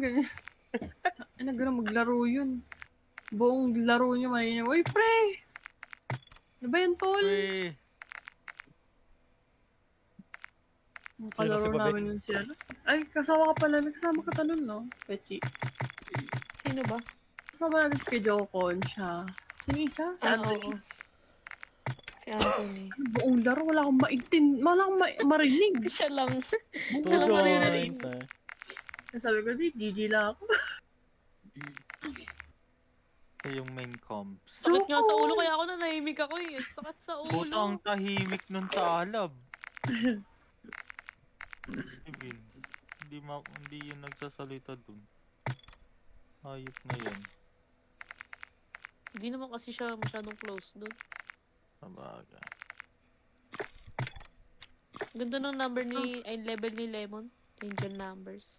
ganyan. Ano, gano'n maglaro yun. Buong laro niya malinaw. Uy, pre! Ano ba yan, tol? Uy. Ang kalaro namin yun siya. Ay, kasama ka pala. Kasama ka tanong, no? Pechi. Sino ba? Kasama natin si Jocon siya. Sino isa? Si Anthony. Si Anthony. Buong laro, wala akong marinig. Siya lang. Siya lang marinig. Sabi ko, GG lang ako. Ito yung main comps. Sakit nga sa ulo, kaya ako nanahimik ako eh. Sakit sa ulo. Buto ang tahimik nun sa alab. Vince, hindi yun nagsasalita dun. Hayop na yun. Hindi naman kasi siya masyadong close dun. Sabaga. Ganda ng number ay level ni Lemon. Angel numbers.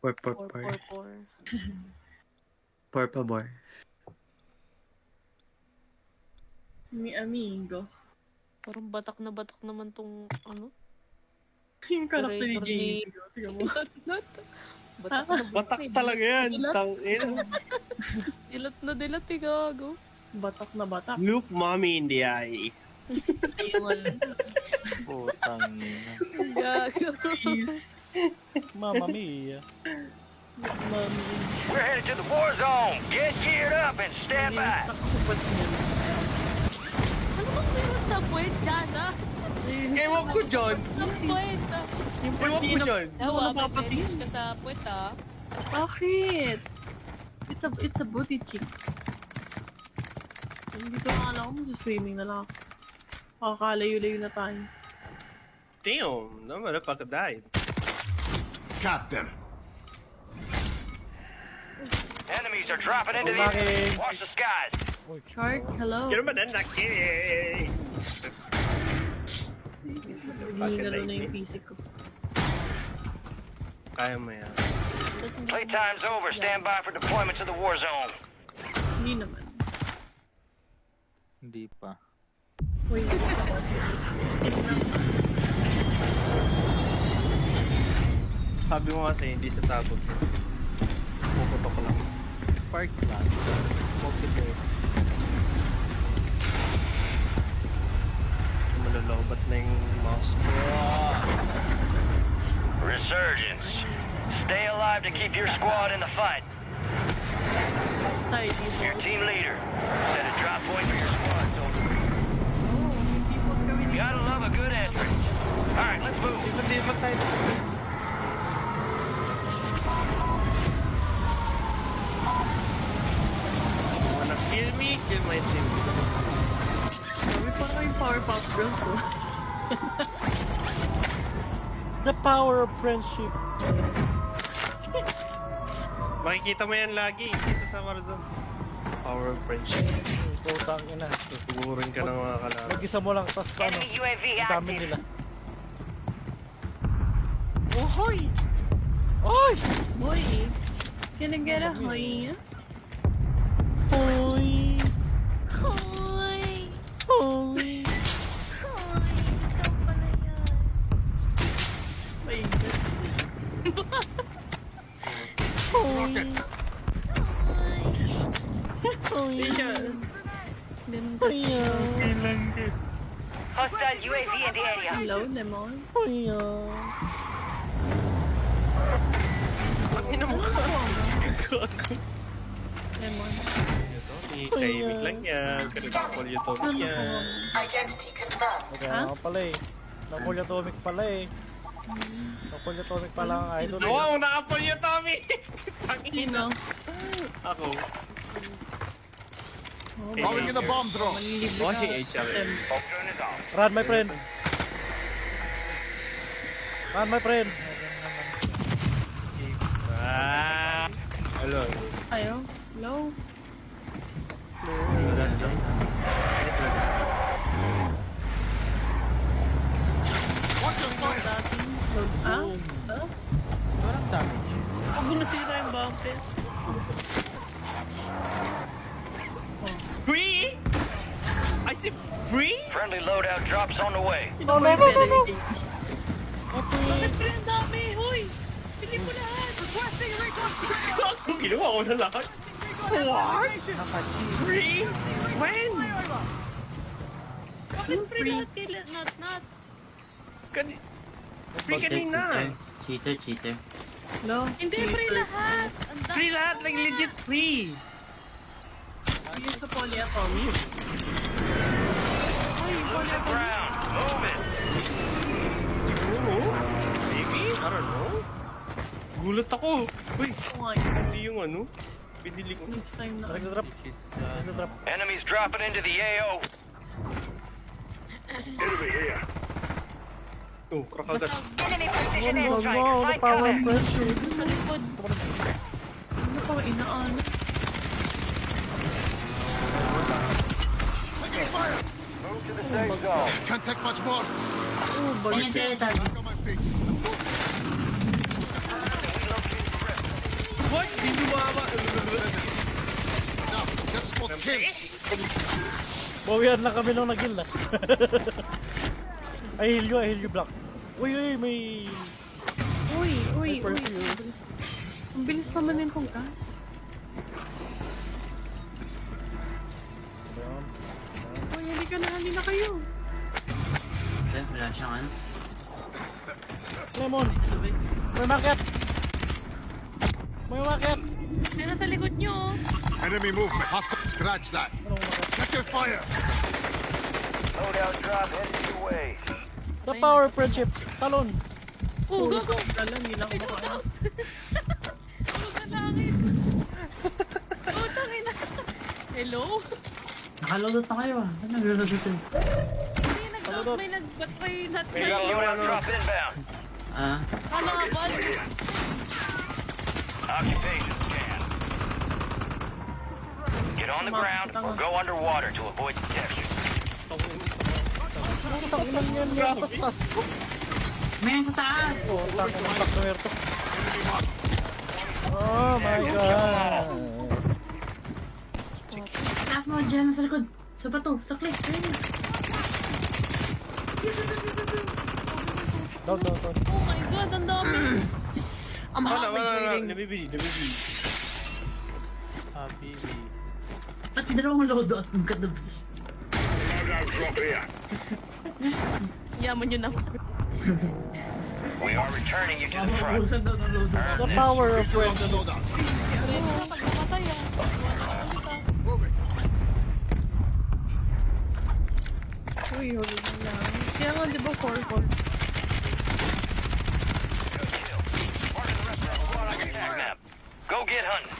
444. 444. Por favor. Mi amigo. Parang batak na batak naman tong ano. Yung karakter ni Operator Jamie. Tingnan mo. Batak na Batak talaga yan. Dilat na dilat eh, gago. Batak na batak. Look mommy in the eye. Ayun. Putang ina. Gago. Mama mia. We're headed to the war zone. Get geared up and stand by. Ano bang meron sa puwet dyan, ha? Ewan ko dyan. Sa puwet, ha? Ewan ko dyan. Ewa, mapapatingin ka sa puwet, ha? Bakit? It's a booty chick. Hindi ko akala ko swimming na lang ako. Makakalayo-layo na tayo. Damn, no motherfucker died. Got them. Enemies are dropping into the area. Watch the skies. Shark, hello. Kaya naman naki. Hinihingalo na yung PC ko. Kaya mo yan. Playtime's over. Stand by for deployment to the war zone. Hindi naman. Hindi pa. Uy, Sabi mo kasi hindi sasabot. Puputok lang. Park lang. Multiplayer. Malalobat na yung mouse ko. Resurgence. Stay alive to keep your squad in the fight. tayo dito. Your team leader. Set a drop point for your squad, soldier. Oh, hindi po kami dito. Gotta love a good entrance. Alright, let's move. Hindi ba tayo? Wanna kill me? Kill my team. Sabi parang yung Powerpuff Girls, oh. The power of friendship. Makikita mo yan lagi dito sa Warzone. Power of friendship. Putang ina. Tutugurin ka ng mga kalaban. Mag-isa mo lang, tas ano, Enemy UAV ang dami active. nila. Oh, hoy! Oy! Boy, can I get a hoy? Hoy! Hoy! Hoy! Hoy! Ikaw pala yan. My God. Hoy! Hoy! Ayan. Hoy! Hostile UAV in the area. Hello, Lemon. Hoy! Ano mo? Lemon. Ikahimik lang yan. Pinag-call YouTube yan. Kaya nga pala eh. Napolyatomic pala eh. Napolyatomic pala ang idol. Wow, naka-call you, Tommy! Sino? Ako. Calling in the bomb drone. Manilibre Oh, ka. hey, HRM. Gun is on. Run my friend! Run my friend! Ah! Hello. Ayo. Hello. Load. Ah? Parang dami. Huwag mo nasira yung bumper. Free? I said free? Friendly loadout drops on the way. No, no, no, no, no! Bakit friend dami? Hoy! Pili mo lahat! Requesting Kinuha ko na lahat. What? Free? When? Bakit free lahat kay Nat? Free kanina. Cheater. No? Hindi, free lahat. Ang dami. Free lahat, like legit free. Yung sa polyatomic. Ay, yung polyatomic. Ground. Move it. Siguro? Maybe? I don't know. Gulat ako. Uy, Oo nga yun. hindi yung ano. Pinili ko. Next time na. Nagda-drop. Nagda-drop. Enemies dropping into the AO. Oh, krakagat. Oh, wow, the power of friendship. Sa likod. Ano pa inaano? Can't take much more. Oo, bagay. Back on my feet. What? Hindi lumama. Now, get spot kill. Bawian lang kami nung nag-kill na. I heal you, Black. Uy, may... Uy. Perseus. Ang bilis naman yung kong gas. Uy, hindi na kayo. Wala siyang ano. Lemon! May market! May market! Meron sa likod nyo. Enemy movement. Hostile. Scratch that. Anong market? Check your fire. Loadout drop headed your way. The power of friendship. Talon. Oh, Puro gago. sa dala, hindi na ako makaano. Langit. Utang ina. Hello? Nakaloadot na kayo ah. Ano nag-reload ito? Hindi, may nagbat pa yung Nat. We got a loadout drop inbound. Ah? Kalaban. Occupation scan. Get on the ground or go underwater to avoid detection. Putang ilan yan, yan. Pastas. May sa taas! Oh, tak na merto. Oh my god. Taas mo dyan sa likod. Sa bato, sa cliff. Down. Oh my god, ang dami. Wala. Nabibili. Habibi. Ba't dalawang loadout ng katabi? Yaman yun naman. We are returning you to the front. Mabusan daw ng loadout. The power of Get you on friendship. the loadout. Ready na pag namatay ah. Uy, huli na lang. Kaya nga, di ba, 4-4? Map. Go get hunting.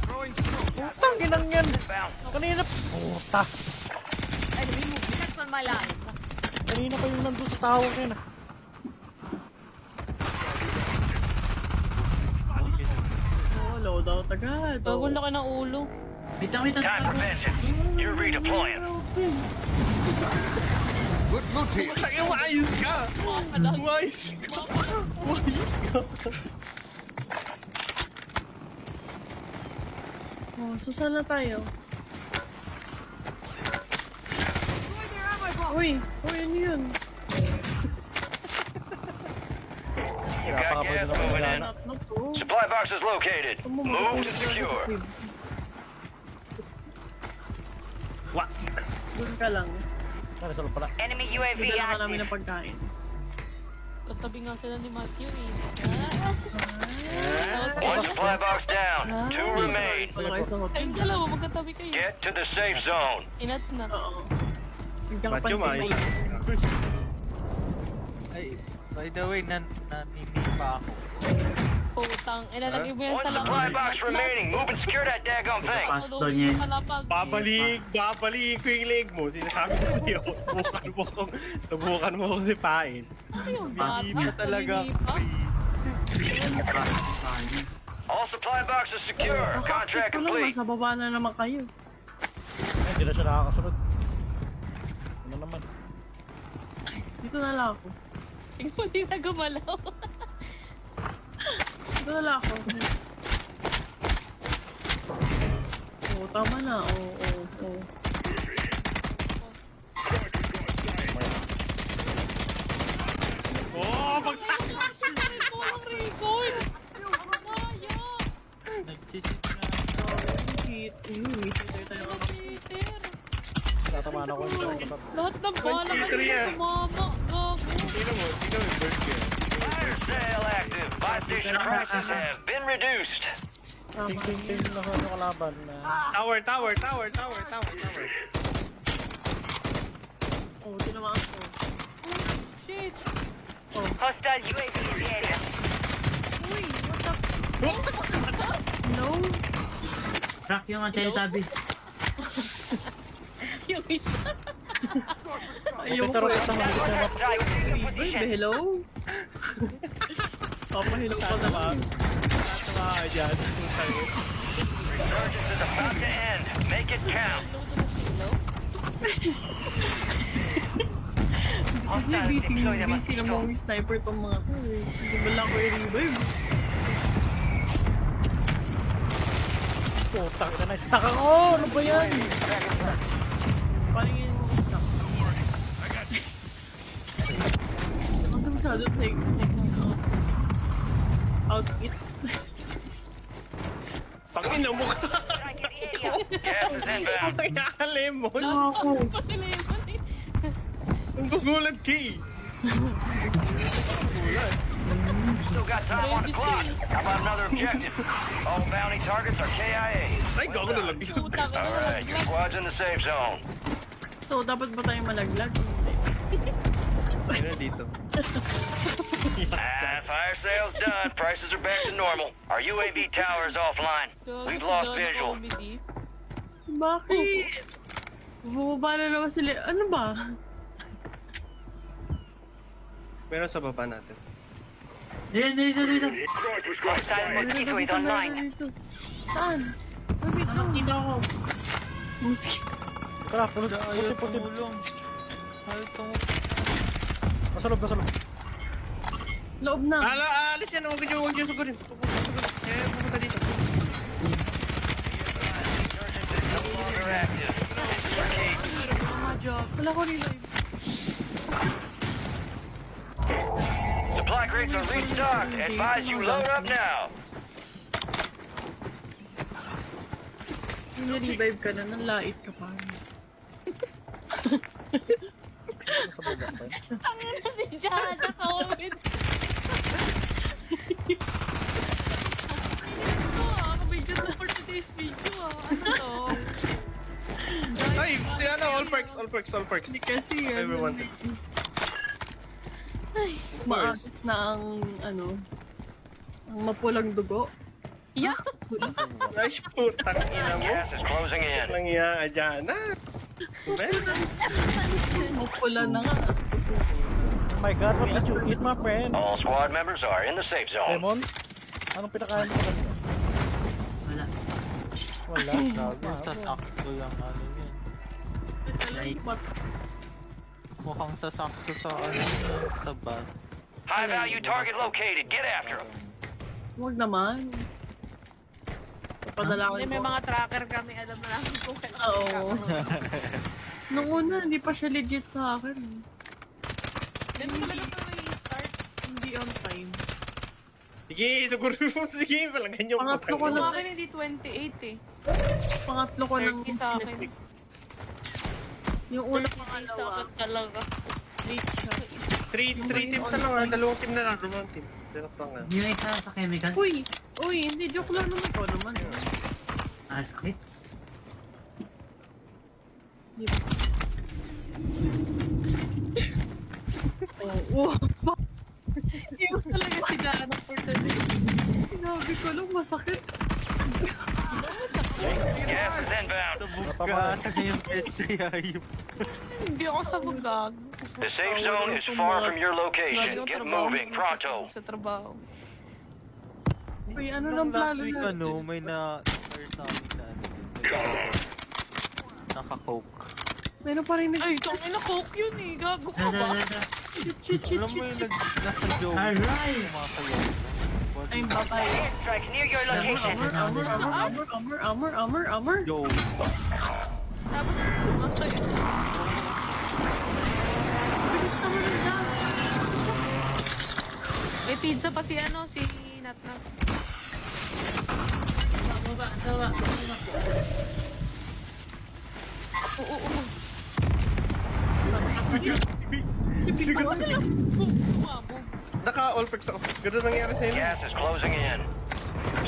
Throwing smoke. Putang inang yan. Bound. Kanina. Puta. Enemy movement. That's on my line. Kanina pa yung nandun sa tower na. Oo, loadout agad. Bago laki ng ulo. Wait lang. Time for vengeance. You're redeploying. Good loot here. Ay, maayos ka. Maayos ka. Oh, so saan na tayo? Uy, ano yun? You got gas moving in. Ano to? Supply box is located. Ano mo Move to matutulog sa secure. crib? Doon ka lang. Ano sa pala? Enemy Dala ka namin ng pagkain. Katabi nga sila ni Matthew eh. One supply box down. Two remain. Wala kayo sa hotel. Kayong dalawa, magkatabi kayo. Get to the safe zone. Inat na. Oo. Macho, maayos. Ay, by the way, nanini pa ako. Putang. Ilalagay mo yan One sa lapag. supply box remaining. Move and secure that daggone thing. Pass doon yan. Sa lapag. Babalik ko yung leg mo. Sinasabi ko sa'yo. Tubukan mo ako sipain. Ayun, Pass bata. niya. Talaga. All supply boxes secure. Contract Ito lang, complete. nasa baba na naman kayo. Ay, hindi na siya nakakasunod. Ano naman? Dito na lang ako. Hindi na gumalaw. Dito na lang ako. Oo, tama na. Oo. Oh, bagsak! Walang record. Ang kaya. Lahat ng bala ka 1K3 yan. sumama. Gago. Tingnan mo yung bird girl. Fire sale active. Buy station prices have been reduced. Ting na ko yung kalaban na. Tower. Oh, tinamaan ko. Shit. Hostile UAV in the area. Uy, what the... No? Crack yung mga Teletubbies. Yung isa. Ayoko Pero eh. ito mo, ito mo. Uy, hello? Papa-hello pa naman. Tatawa ka dyan. Resurgence is about to end. Make it count. Kasi busy namang sniper tong mga to eh. Hindi ba lang ko i-revive? Putang ina na, stuck ako! Ano ba yan? Paano yun mo stop? Kasi masyado sexy na outfit. Pangin na mukha. Gas is inbound. Ang nakalimon. Kasi lemon eh. Ang gugulat ka eh. Still got time on the clock. How about another objective? All bounty targets are KIA. Ay, gago na labiyag. Putang ina Alright, your squad's in the safe zone. So, dapat ba tayong malaglag? Ano dito? Fire sale's done. Prices are back to normal. Our UAV tower is offline. We've lost visual. Bakit? Bumaba na naman sila. Ano ba? Meron sa baba natin. Dito. Hostile mosquito is online. Dito. Saan? Wait Mas lang. dito ako. Mosquito. Tara, puti. Ayaw tumulong. Nasa loob. Loob na. Alis yan. Huwag niyo sugurin. Kaya pumunta dito. No longer active. Wala ko revive. Supply crates are restocked. Advise you load up now. Yung na-revive ka na, nalait ka pa. Nasa baba pa yun. Ang ina ni Jana, comment. Ang bigat na for today's video Ano to? Ay, all perks. Hindi kasi Everyone. maakit na ang ang mapulang dugo. Yeah. Ay, putang ina mo. Gas is closing in. Lang iya dyan. Mapula na nga. Oh my god, what did you eat, my friend? All squad members are in the safe zone. Lemon? Anong pinakain mo kanina? Wala. Wala, gago. Sasakto yung ano yun. Mukhang sasakto sa ano yun, sa bus. High value target located. Get after him. Huwag naman. Papadala ko Hindi, may mga tracker kami. Alam na namin kung kailan. Oo. Nung una, hindi pa siya legit sa akin. Ganun talaga pa i-start. Hindi on time. Sige, sugurin mo. Sige, palagyan niyo. Pangatlo ko Kung na. akin hindi 28 eh. Pangatlo ko ng 30 sa akin. Yung una 30 sa pangalawa. akin talaga. Late siya. 3 teams na lang. Dalawang team na lang. Relax lang nga. Yung isa sa chemical. Uy! Hindi. Joke lang naman ko naman. Sakit. Oo. Yung talaga sila ano for today. Sinabi ko lang masakit. Gas is inbound. Buka sa yung petri ayop. Hindi ako sa magag. The safe zone is far from your location. Get moving, pronto. Sa trabaho. Uy, ano nang plano Last week natin? may na-share sa amin na ano din. Naka-coke. Meron pa rin Ay, itong ina-coke yun eh. Gago ka ba? Shit. Alam mo yung nasa joke. Alright. Kumakayaw. Ay, babay. Strike near your location. Armor. Yo. Tapos, pumatay. Bilis naman ang dam. May pizza pa si ano, si Natnat. Tawa. Oo. Si Pico, ano lang? Umabog. Naka-all perks ako. Ganun nangyari sa'yo. Gas is closing in.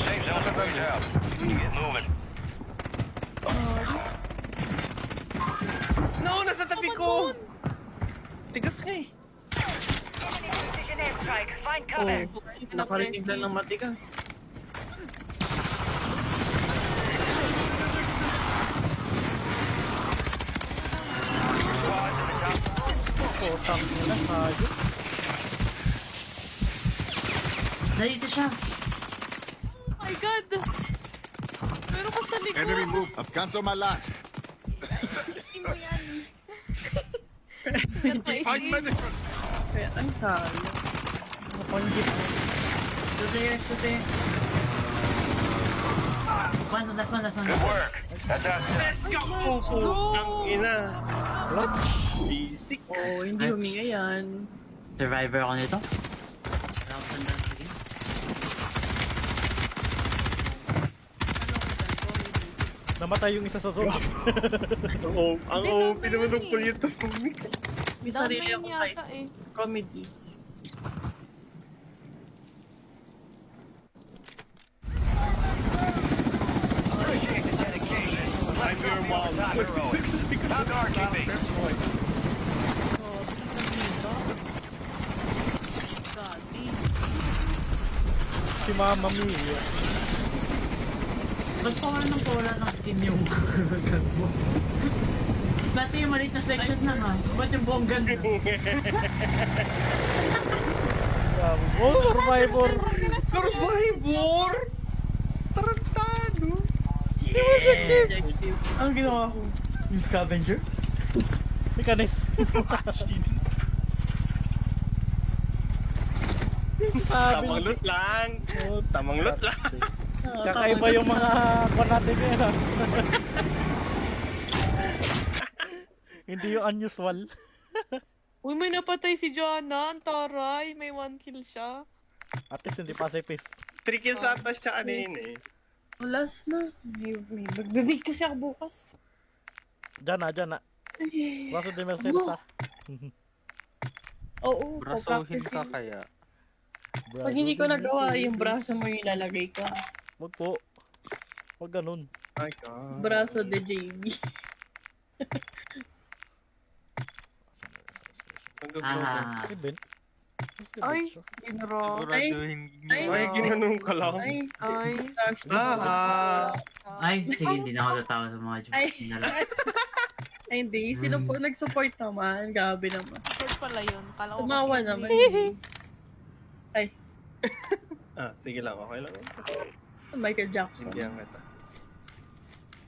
Safe zone is out. Get moving. No, nasa tabi ko! Tigas nga eh. Precision airstrike. Find Oh, nakarinig lang ng matigas. Putang ina, hayop. Narito siya. Oh my God! Pero ko sa likod. Enemy move. I've canceled my last. Hindi mo yan. Find medical. Kaya, ang sayang. Napanggit mo. Tuti. Last one. Good work. That's out. Let's go! Putang ina. Clutch. Basic. Oh, hindi huminga yan. Survivor ako nito. Wala akong tandaan sa game. Namatay yung isa sa zone. Ang OP naman ng pulyot ng mix. May sarili Down ako main kahit yata eh. comedy. I'm your mom. Not heroic. Time to RTB. Si Mama Mia. Ba't pawala ng skin yung gun mo? Dati yung maliit na section lang ha. Ba't yung buong gun na? Grabe. Oh, Survivor. Survivor! Tarantado! Objective. Ang ginawa ko. Yung scavenger? Mekanis. Tamang loot lang. Tamang loot lang. Kakaiba yung mga kwan natin ngayon ha. Hindi yung unusual. Uy, may napatay si Joanna. Ang taray. May 1 kill siya. At least hindi pacifist. 3 kills ata siya kanina eh. Oh, last na. May magbibig kasi ako bukas. Diyan na. Braso de Mercedes ha. Oo, Brasuhin pa-practice ka yun. kaya. Pag hindi ko nagawa, yung braso mo yung ilalagay ko. Wag po. Wag ganun. My God. Braso de JB. Ah. Event. Ay, ginro. Siguraduhin Ay, Ay, ginanong ka lang. Ay, Ay. trash na. Ay, sige, hindi na ako tatawa sa mga jokes. Ay. Hindi na lang. Ay, hindi. Sino po nag-support naman? Gabi naman. Short pala yun. Kala ko Tumawa makinig. naman. Ay, Sige lang, okay lang. Michael Jackson. Intindihan kita.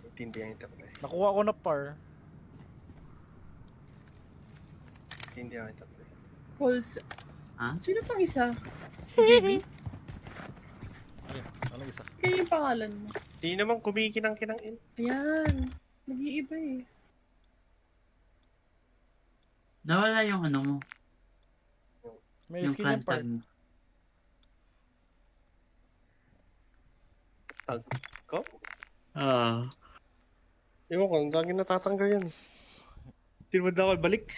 Intindihan kita pre. Nakuha ko na par. Intindihan kita pre. Calls. Ha? Sino pang isa? Ano? Anong isa? Kaya yung pangalan mo. Di naman kumikinang-kinangin. Ayan. Nag-iiba eh. Nawala yung ano mo. May Yung skin yan clan par. tag mo. Tag ko? Ah. Ewan ko, ang lagi natatanggal yan. Hindi mo daw balik.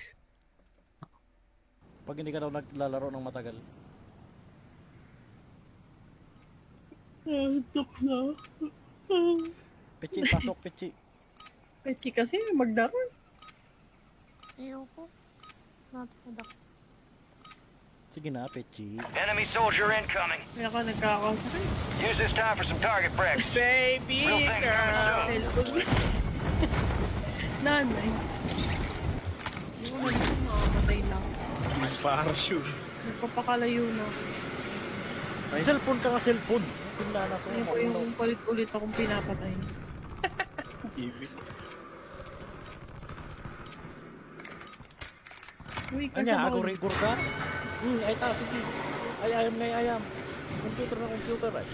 Pag hindi ka daw naglalaro ng matagal. Antok na. Pichi, pasok pichi. Pwede kasi maglaro. Ayoko. Natadak. Sige na, pichi. Enemy soldier incoming. Kaya ka nagkakasakit. Use this time for some target practice. Baby Real thing girl! coming Nanay. Hindi ko na makamatay lang. Parachute. Nagpapakalayo na. Cellphone ka nga, cellphone. Pinanas Ayun ko yung palit-ulit akong pinapatay. TV. Uy, Anya, kasabay. ako rigor ka? Ay ta, sige. Ay, ayam na ayam. Computer na computer ay.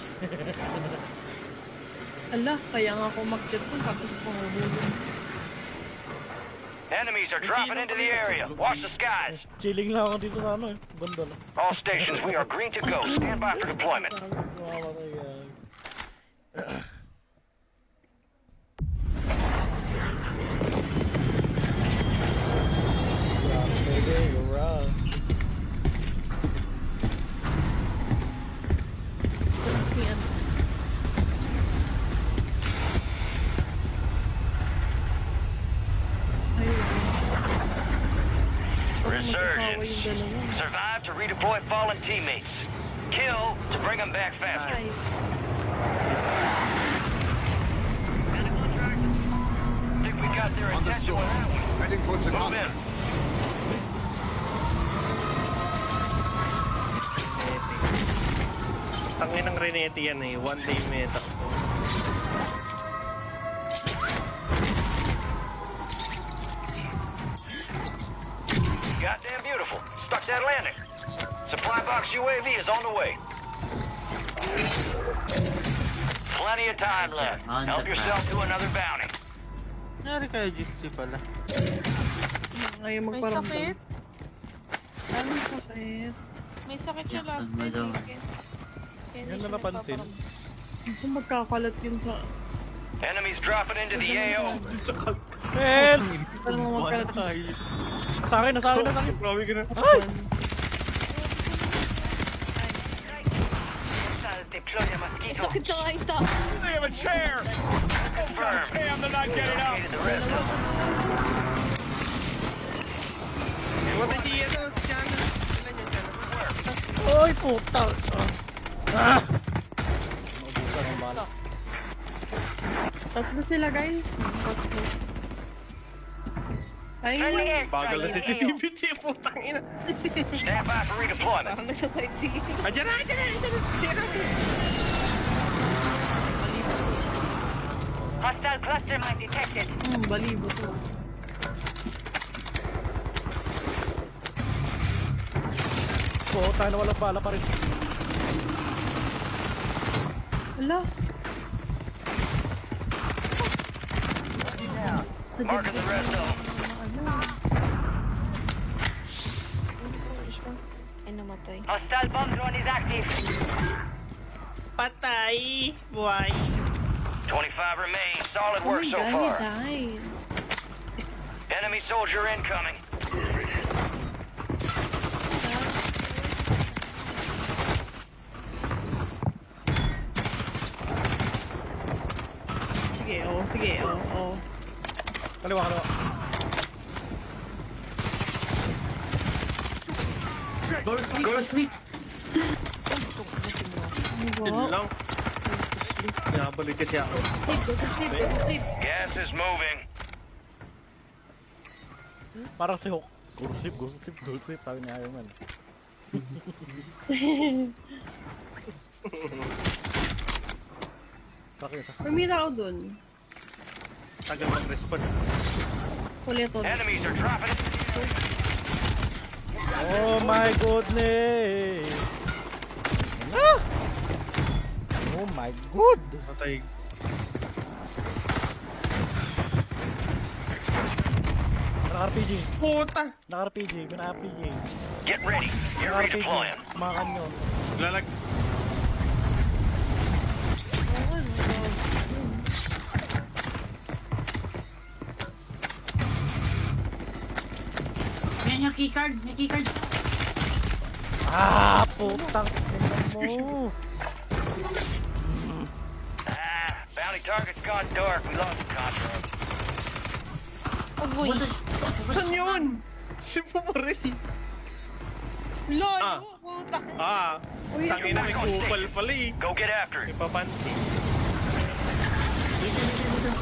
Ala, kaya nga ako mag-chat tapos mahulog. Enemies are dropping into the area. Watch the skies. Chilling lang ako dito sa ano eh. Banda lang. All stations, we are green to go. Stand by for deployment. Mamatay yan. to bring them back faster. Nice. Think we got their attention with that one. Heading towards the Move convoy. in. Tangin ng Renete yan eh. One day meta. Goddamn beautiful. Stuck that landing. Supply box UAV is on the way. Plenty of time left. Help yourself to another bounty. Nangyari kaya GC pala. Ngayon May magparamdam. sakit? Anong sakit? May sakit siya last week. Yan na napansin. Kung magkakalat yun sa... Enemies dropping into the AO. Man! Saan mo magkalat yun? Nasa akin, nasa akin, nasa akin. Grabe ka na. Ay! Deploy the mosquito. Sakit siya kahit ta. They have a chair! Confirmed. Damn, they're not getting up! Located the rest of them. What is he? Ano? Chana? Oy, puta! Ah! Naubusan ang bala. Tatlo sila, guys. Tatlo. Ay, Bagal na sensitivity. Putang ina. Stand by for redeployment. parang nagsa-sightseeing. Andiyan na! Andiyan na! Andiyan na! Hostile cluster mine detected. balibo to. Puta na walang bala pa rin. Ala. Sa Marking the rest of them. ano? Ay, namatay. Hostile bomb drone is active. Patay! Buhay! 25 remain. Solid Oh work my so God, far. he died. Enemy soldier incoming. Sige, oh. Kaliwa, kaliwa. Go sleep. Yun Wow. lang. Pinabalik kasi ako. Go to sleep. Gas is moving. Parang si Hawk. Go to sleep, go to sleep, go to sleep. Sabi ni Iron Man. Kaki isa. May tao dun. Tagal mag-respond. Ulit to. Enemies are dropping into the area. Oh my goodness! Ah! Oh my god! Patay. Naka-RPG. Puta! Naka-RPG. Pina-RPG. Get ready. You're Naka-RPG. redeploying. Sumakan yun. Lalag. Yan yung keycard. May keycard. Ah! Putang ina mo! Bounty target's gone dark. We lost the contract. Oh boy. Saan yun? Si Pumaril. Lol. Ah. Puta. Tangina may kupal pala eh. Go get after it. Ipapanti.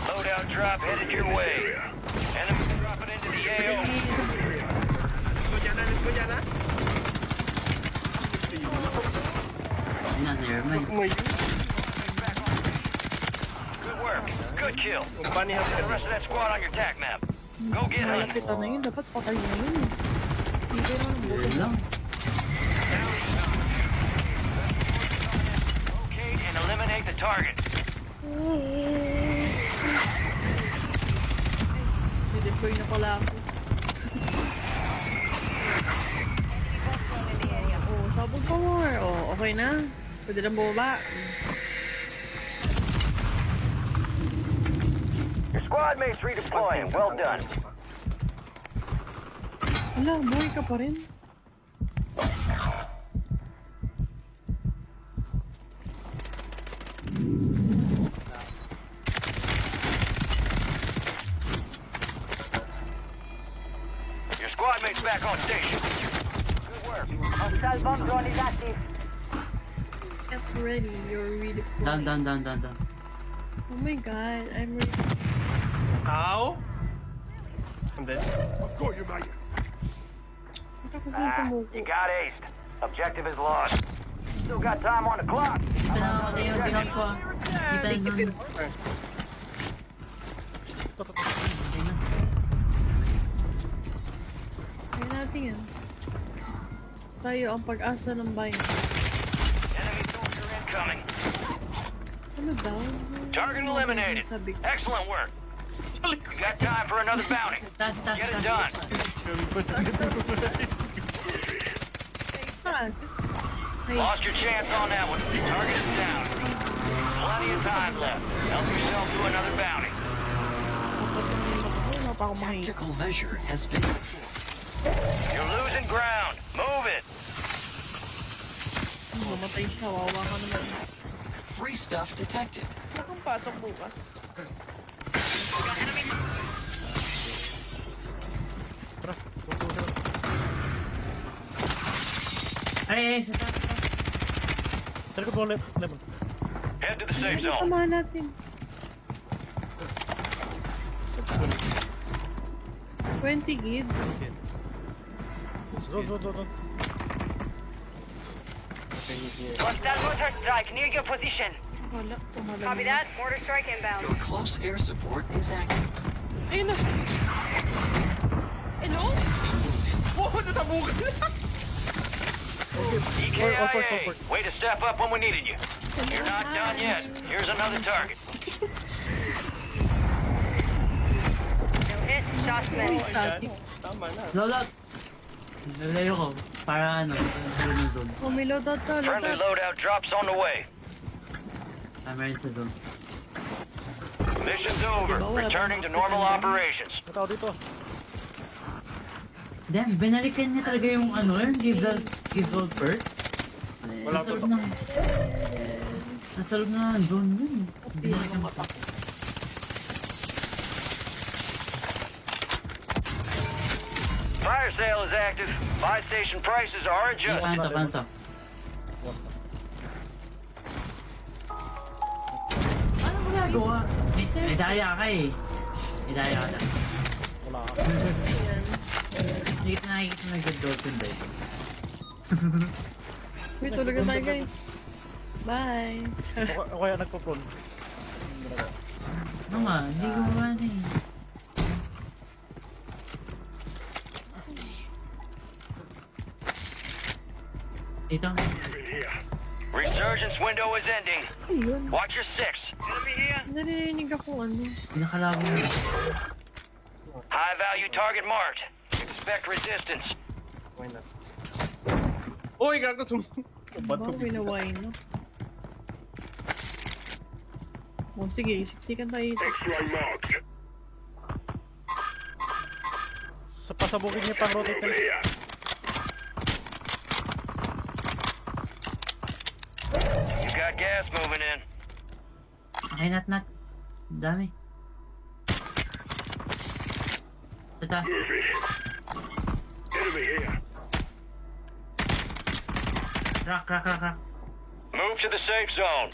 Loadout drop headed your way. Enemies dropping into the AO. Let's go dyan na. May Good work. Good kill. bunny house The rest of that squad on your tac map. Go get hunting. Malapitan na yun. Dapat patay na yun. Hindi naman buto lang. Locate and eliminate the target. Deploy na pala ako. Oh, sabog power. Oh, okay na. Pwede lang bumaba. Your squad mates redeploying. Well done. Wala, buhay ka pa rin. Your squad mates back on station. Good work. Hostile bomb drone is active. Get ready, you're really cool. Down. Oh my god, I'm ready. Ow! And then, I've got you, mate. Ito kasi yung sumuko. You got aced. Objective is lost. Still got time on the clock. Pinamatay yung tingnan ko. Depends on... Kaya natin yan. Tayo ang pag-asa ng bayan. Enemy soldier incoming. Ano daw? Target eliminated. Sabi ko. Excellent work. You got time for another bounty. Taas. Get it done. Ah, ay, Lost your chance on that one. Target is down. Plenty of time left. Help yourself to another bounty. wala pa akong makita. Tactical measure has been. You're losing ground. Move it. Mamatay siya, wawa ka naman. Free stuff detected. Wala kang pasok bukas. Tara, susunod. Ay, sa taas. Sa likod mo, Lemon. Head to the safe Ano zone. samahan natin? 20 gigs? Doon. Hostile mortar strike near your position. Wala, tumalag Copy na. that. Mortar strike inbound. Your close air support is active. Ayun na! Hello? oh, natabukan na! EKIA. Forward. Way to step up when we needed you. You're not done yet. Here's another target. No hit. Shots missed. Ayan. Tama na. Lola! Lalayo ko. Para ano, para ng zone. Oh, may loadout to, Friendly loadout. loadout drops on the way. Meron sa zone. Mission's over. Returning to normal operations. May tao dito. Damn, binalikan niya talaga yung ano, yung gives all perk. Wala Nasa loob to. ng... Nasa loob ng zone yun. Binalikan mo pa. Fire sale is active. Buy station prices are adjusted. Paano to? Lost na. Ano mo nagawa? May daya ka eh. May daya ka. Wala ka. Ayan. Hindi kita nakikita na good-dolphin dito. Uy, tulog na tayo guys. Bye. O kaya nagpo-prone. Ano nga, hindi ko ba eh. Dito. Resurgence window is ending. Ayun. Watch your six. Enemy here. Narinig ako ano. Pinakalabo mo. High value target marked. Expect resistance. Why not? Uy, gago Bago pinaway no. O sige, siksikan tayo ito. Sa pasabugin niya pang rotate na. You got gas moving in. Okay, nat. Dami. Sa taas. Crack. Move to the safe zone.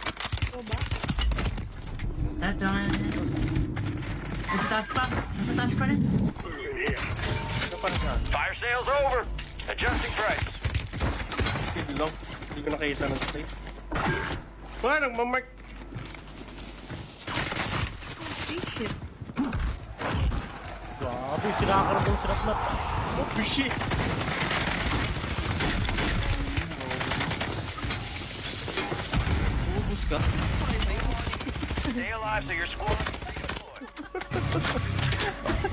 Nasa taas pa. Nasa taas pa rin. Ano pa na? Fire sale's over. Adjusting price. Long. Hindi ko nakita ng slate. Wala, nagmamark. Shit. Grabe, sinakaroon yung sinapnat. Oh, shit. Ubus ka? Stay alive so your squad can redeploy.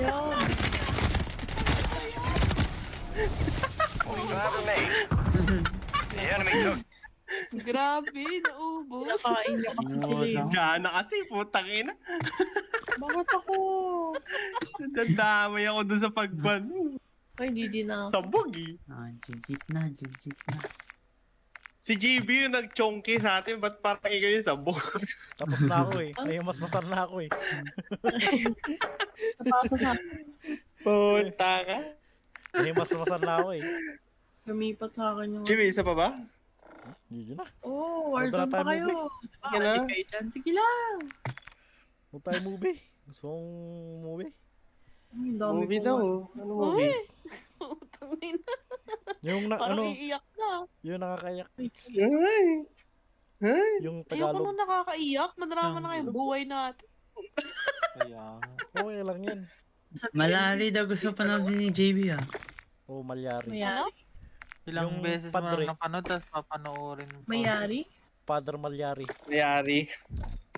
Yan. Driver mate. The enemy took. Grabe, naubos. Nakain niya kasi sila yun. Diyan na kasi, putang ina. Bakit ako? Nadamay ako dun sa pagban. Ay, di na. Tabog eh. Jigit na. Si GB yung nag-chonky sa atin, ba't parang ikaw yung sabog? Tapos na ako eh. Ay, masmasan na ako eh. Napasa sa Puta ka. Ay, masmasan na ako eh. lumipat sa akin yung... GB, isa pa ba? GG na. Oh, Wala Warzone pa tayong kayo. Sige na. Hindi kayo dyan. Sige lang. Huwag tayo movie. Gusto mong movie? Ay, ang dami Movie ko. daw. Ano movie? Utangin na. Yung na, Parang ano, iiyak na. yung nakakayak. Ay. Ay. Yung Ayoko Tagalog. nung nakakaiyak. Madrama na kayong buhay natin. Kaya nga. Okay lang yan. Malari daw gusto panoodin ni JB ah. Oh, Malyari. Mayari. Ilang Yung beses mo padre. lang napanood, tapos papanoorin mo. pa. Mayari. Father Malyari. Malyari.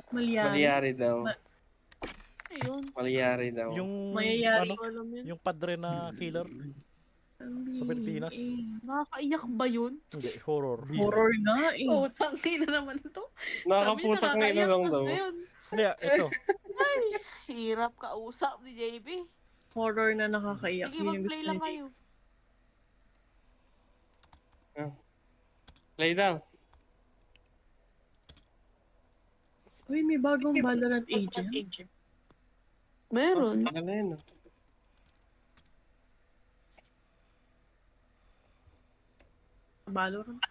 Malyari. Malyari daw. Ayun. Malyari daw. Yung, Mayayari. ano, Alam yun. yung padre na killer. Sa Pilipinas. Nakakaiyak ba yun? Hindi, horror. Horror nga eh. Oh, tangin na naman to. Nakakaputak na ina lang daw. Hindi, ito. Hirap kausap ni JB. Horror na nakakaiyak. Sige, Yun yung mag-play gusto lang niya. kayo. Play daw. Uy, may bagong Valorant agent. Meron. Ano na yun? Valorant.